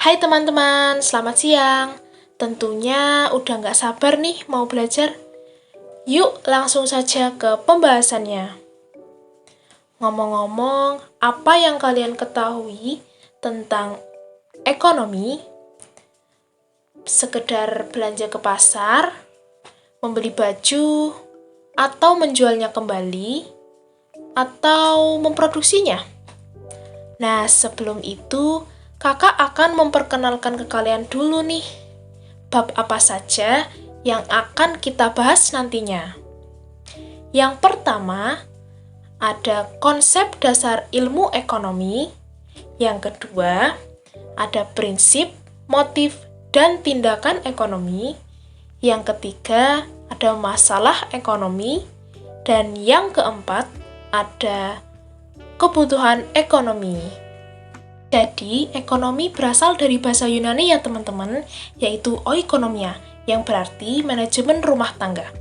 Hai teman-teman, selamat siang. Tentunya udah nggak sabar nih mau belajar. Yuk langsung saja ke pembahasannya. Ngomong-ngomong, apa yang kalian ketahui tentang ekonomi? Sekedar belanja ke pasar, membeli baju, atau menjualnya kembali, atau memproduksinya? Nah, sebelum itu, kakak akan memperkenalkan ke kalian dulu nih, bab apa saja yang akan kita bahas nantinya. Yang pertama, ada konsep dasar ilmu ekonomi. Yang kedua, ada prinsip, motif, dan tindakan ekonomi. Yang ketiga, ada masalah ekonomi. Dan yang keempat, ada kebutuhan ekonomi. Jadi, ekonomi berasal dari bahasa Yunani ya teman-teman, yaitu oikonomia, yang berarti manajemen rumah tangga.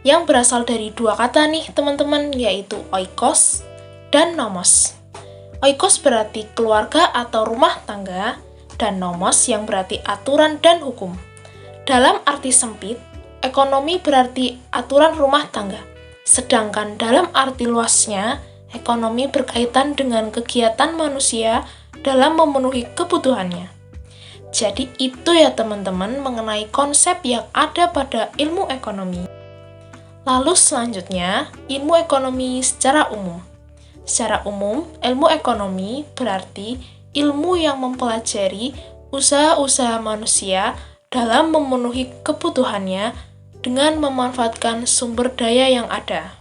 Yang berasal dari dua kata nih teman-teman, yaitu oikos dan nomos. Oikos berarti keluarga atau rumah tangga, dan nomos yang berarti aturan dan hukum. Dalam arti sempit, ekonomi berarti aturan rumah tangga. Sedangkan dalam arti luasnya, ekonomi berkaitan dengan kegiatan manusia dalam memenuhi kebutuhannya. Jadi itu ya teman-teman mengenai konsep yang ada pada ilmu ekonomi. Lalu selanjutnya, ilmu ekonomi secara umum. Secara umum, ilmu ekonomi berarti ilmu yang mempelajari usaha-usaha manusia dalam memenuhi kebutuhannya dengan memanfaatkan sumber daya yang ada.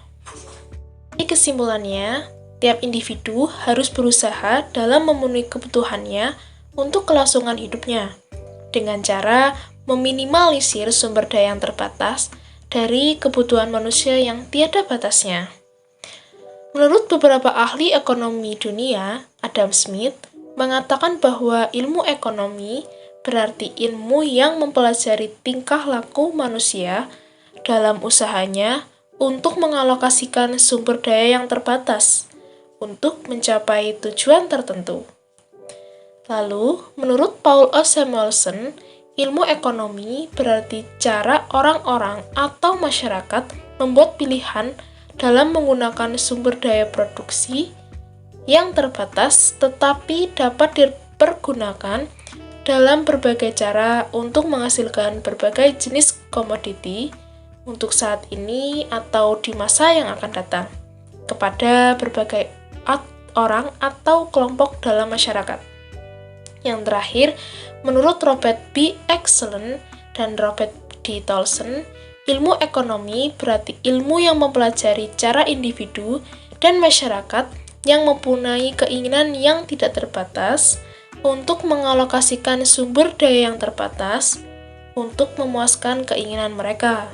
Jadi kesimpulannya, tiap individu harus berusaha dalam memenuhi kebutuhannya untuk kelangsungan hidupnya, dengan cara meminimalisir sumber daya yang terbatas dari kebutuhan manusia yang tiada batasnya. Menurut beberapa ahli ekonomi dunia, Adam Smith mengatakan bahwa ilmu ekonomi berarti ilmu yang mempelajari tingkah laku manusia dalam usahanya untuk mengalokasikan sumber daya yang terbatas untuk mencapai tujuan tertentu. Lalu, menurut Paul O. Samuelson, ilmu ekonomi berarti cara orang-orang atau masyarakat membuat pilihan dalam menggunakan sumber daya produksi yang terbatas tetapi dapat dipergunakan dalam berbagai cara untuk menghasilkan berbagai jenis komoditi untuk saat ini atau di masa yang akan datang kepada berbagai orang atau kelompok dalam masyarakat. Yang terakhir, menurut Robert B. Excellent dan Robert D. Tolson, ilmu ekonomi berarti ilmu yang mempelajari cara individu dan masyarakat yang mempunyai keinginan yang tidak terbatas untuk mengalokasikan sumber daya yang terbatas untuk memuaskan keinginan mereka.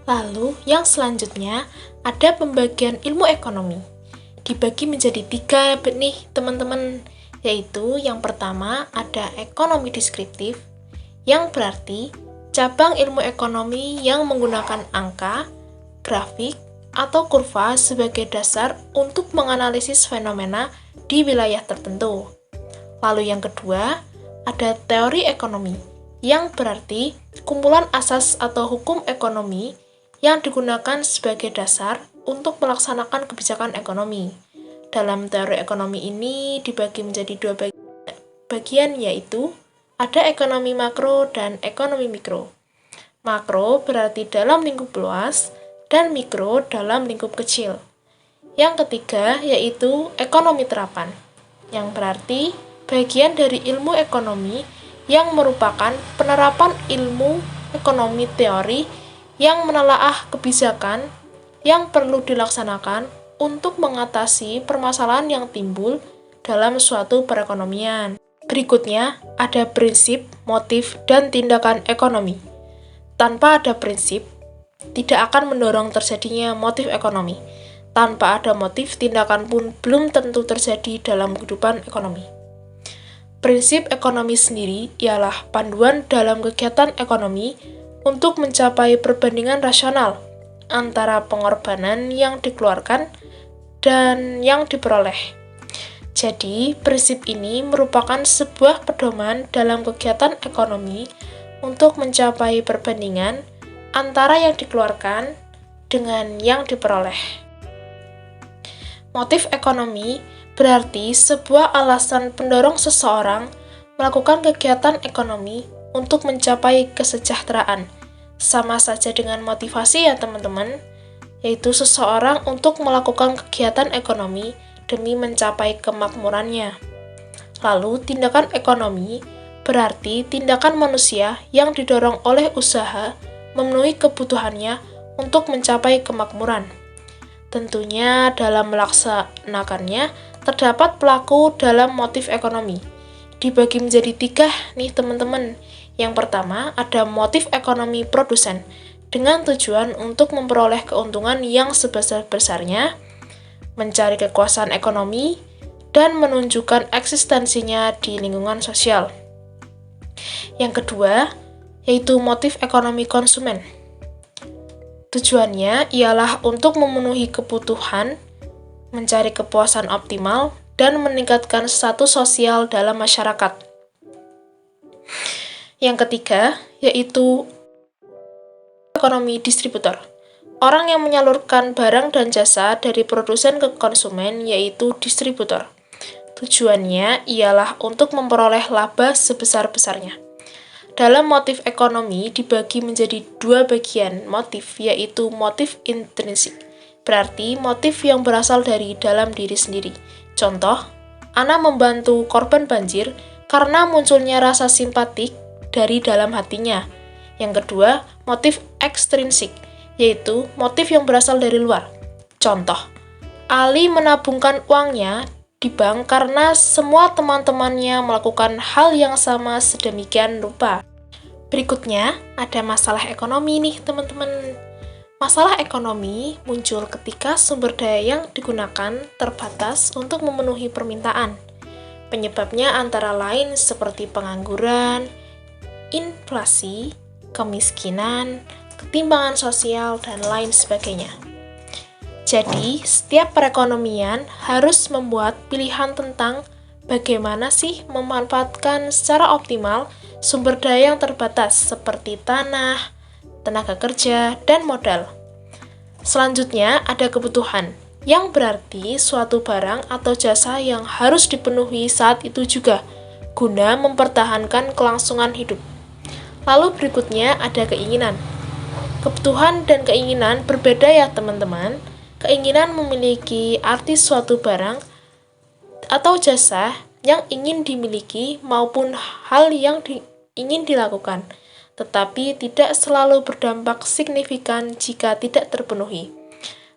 Lalu, yang selanjutnya ada pembagian ilmu ekonomi. Dibagi menjadi 3 nih teman-teman, yaitu yang pertama ada ekonomi deskriptif, yang berarti cabang ilmu ekonomi yang menggunakan angka, grafik, atau kurva sebagai dasar untuk menganalisis fenomena di wilayah tertentu. Lalu yang kedua, ada teori ekonomi, yang berarti kumpulan asas atau hukum ekonomi yang digunakan sebagai dasar untuk melaksanakan kebijakan ekonomi. Dalam teori ekonomi ini dibagi menjadi 2 bagian, yaitu ada ekonomi makro dan ekonomi mikro. Makro berarti dalam lingkup luas dan mikro dalam lingkup kecil. Yang ketiga yaitu ekonomi terapan, yang berarti bagian dari ilmu ekonomi yang merupakan penerapan ilmu ekonomi teori yang menelaah kebijakan yang perlu dilaksanakan untuk mengatasi permasalahan yang timbul dalam suatu perekonomian. Berikutnya, ada prinsip, motif, dan tindakan ekonomi. Tanpa ada prinsip, tidak akan mendorong terjadinya motif ekonomi. Tanpa ada motif, tindakan pun belum tentu terjadi dalam kehidupan ekonomi. Prinsip ekonomi sendiri ialah panduan dalam kegiatan ekonomi untuk mencapai perbandingan rasional antara pengorbanan yang dikeluarkan dan yang diperoleh. Jadi, prinsip ini merupakan sebuah pedoman dalam kegiatan ekonomi untuk mencapai perbandingan antara yang dikeluarkan dengan yang diperoleh. Motif ekonomi berarti sebuah alasan pendorong seseorang melakukan kegiatan ekonomi untuk mencapai kesejahteraan. Sama saja dengan motivasi ya teman-teman, yaitu seseorang untuk melakukan kegiatan ekonomi demi mencapai kemakmurannya. Lalu, tindakan ekonomi berarti tindakan manusia yang didorong oleh usaha memenuhi kebutuhannya untuk mencapai kemakmuran. Tentunya dalam melaksanakannya terdapat pelaku dalam motif ekonomi. Dibagi menjadi 3 nih teman-teman. Yang pertama ada motif ekonomi produsen dengan tujuan untuk memperoleh keuntungan yang sebesar-besarnya, mencari kekuasaan ekonomi, dan menunjukkan eksistensinya di lingkungan sosial. Yang kedua, yaitu motif ekonomi konsumen. Tujuannya ialah untuk memenuhi kebutuhan, mencari kepuasan optimal, dan meningkatkan status sosial dalam masyarakat. Yang ketiga, yaitu ekonomi distributor. Orang yang menyalurkan barang dan jasa dari produsen ke konsumen yaitu distributor. Tujuannya ialah untuk memperoleh laba sebesar-besarnya. Dalam motif ekonomi dibagi menjadi 2 bagian motif, yaitu motif intrinsik. Berarti motif yang berasal dari dalam diri sendiri. Contoh, Ana membantu korban banjir karena munculnya rasa simpatik dari dalam hatinya. Yang kedua, motif ekstrinsik, yaitu motif yang berasal dari luar. Contoh, Ali menabungkan uangnya di bank karena semua teman-temannya melakukan hal yang sama sedemikian rupa. Berikutnya, ada masalah ekonomi nih teman-teman. Masalah ekonomi muncul ketika sumber daya yang digunakan terbatas untuk memenuhi permintaan. Penyebabnya antara lain seperti pengangguran, inflasi, kemiskinan, ketimpangan sosial, dan lain sebagainya. Jadi, setiap perekonomian harus membuat pilihan tentang bagaimana sih memanfaatkan secara optimal sumber daya yang terbatas seperti tanah, tenaga kerja, dan modal. Selanjutnya, ada kebutuhan, yang berarti suatu barang atau jasa yang harus dipenuhi saat itu juga, guna mempertahankan kelangsungan hidup. Lalu berikutnya ada keinginan. Kebutuhan dan keinginan berbeda ya teman-teman. Keinginan memiliki arti suatu barang atau jasa yang ingin dimiliki maupun hal yang ingin dilakukan, tetapi tidak selalu berdampak signifikan jika tidak terpenuhi.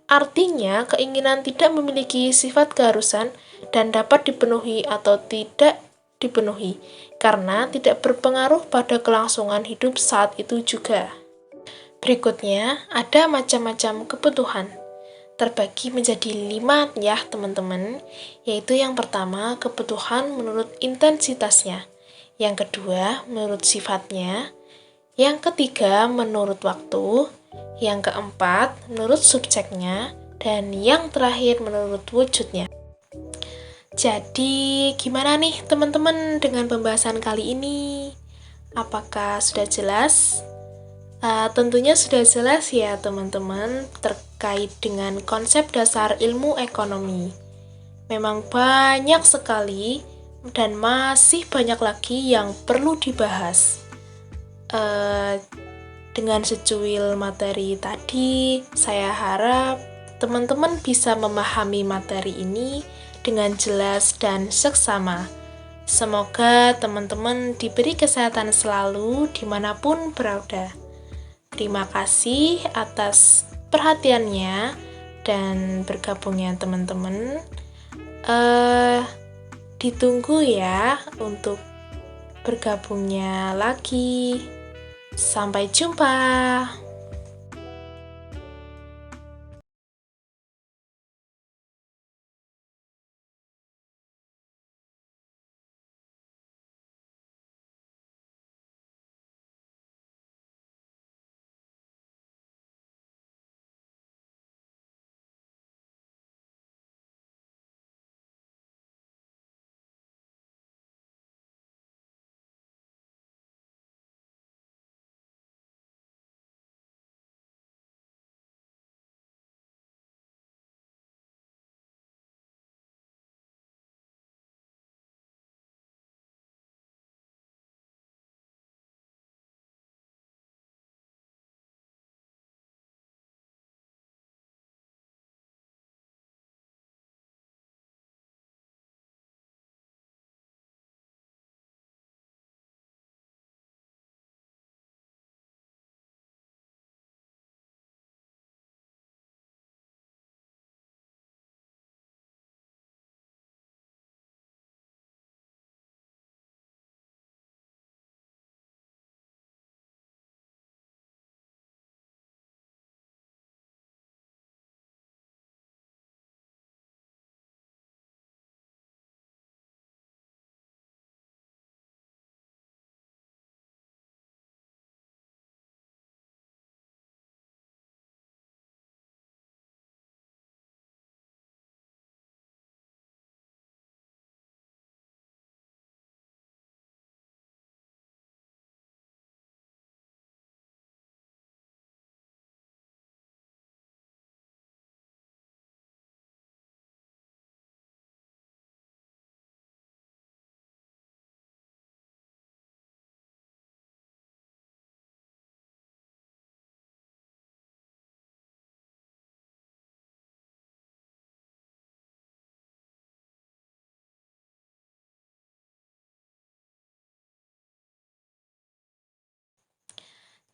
Artinya, keinginan tidak memiliki sifat keharusan dan dapat dipenuhi atau tidak dipenuhi, karena tidak berpengaruh pada kelangsungan hidup saat itu juga. Berikutnya, ada macam-macam kebutuhan. Terbagi menjadi 5 ya teman-teman, yaitu yang pertama kebutuhan menurut intensitasnya, yang kedua menurut sifatnya, yang ketiga menurut waktu, yang keempat menurut subjeknya, dan yang terakhir menurut wujudnya. Jadi gimana nih teman-teman dengan pembahasan kali ini? Apakah sudah jelas? Tentunya sudah jelas ya teman-teman terkait dengan konsep dasar ilmu ekonomi. Memang banyak sekali dan masih banyak lagi yang perlu dibahas. Dengan secuil materi tadi, saya harap teman-teman bisa memahami materi ini dengan jelas dan seksama. Semoga teman-teman diberi kesehatan selalu dimanapun berada. Terima kasih atas perhatiannya dan bergabungnya teman-teman. Ditunggu ya untuk bergabungnya lagi. Sampai jumpa.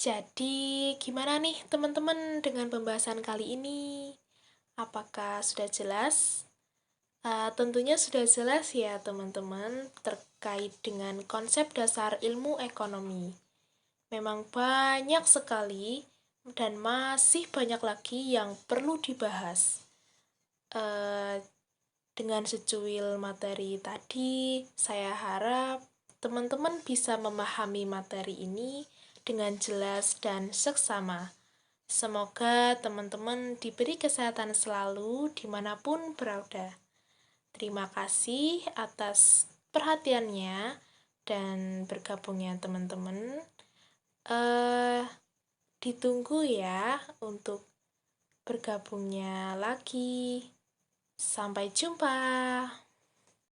Jadi, gimana nih teman-teman dengan pembahasan kali ini? Apakah sudah jelas? Tentunya sudah jelas ya teman-teman terkait dengan konsep dasar ilmu ekonomi. Memang banyak sekali dan masih banyak lagi yang perlu dibahas. Dengan secuil materi tadi, saya harap teman-teman bisa memahami materi ini dengan jelas dan seksama. Semoga teman-teman diberi kesehatan selalu dimanapun berada. Terima kasih atas perhatiannya dan bergabungnya teman-teman. Ditunggu ya untuk bergabungnya lagi. Sampai jumpa.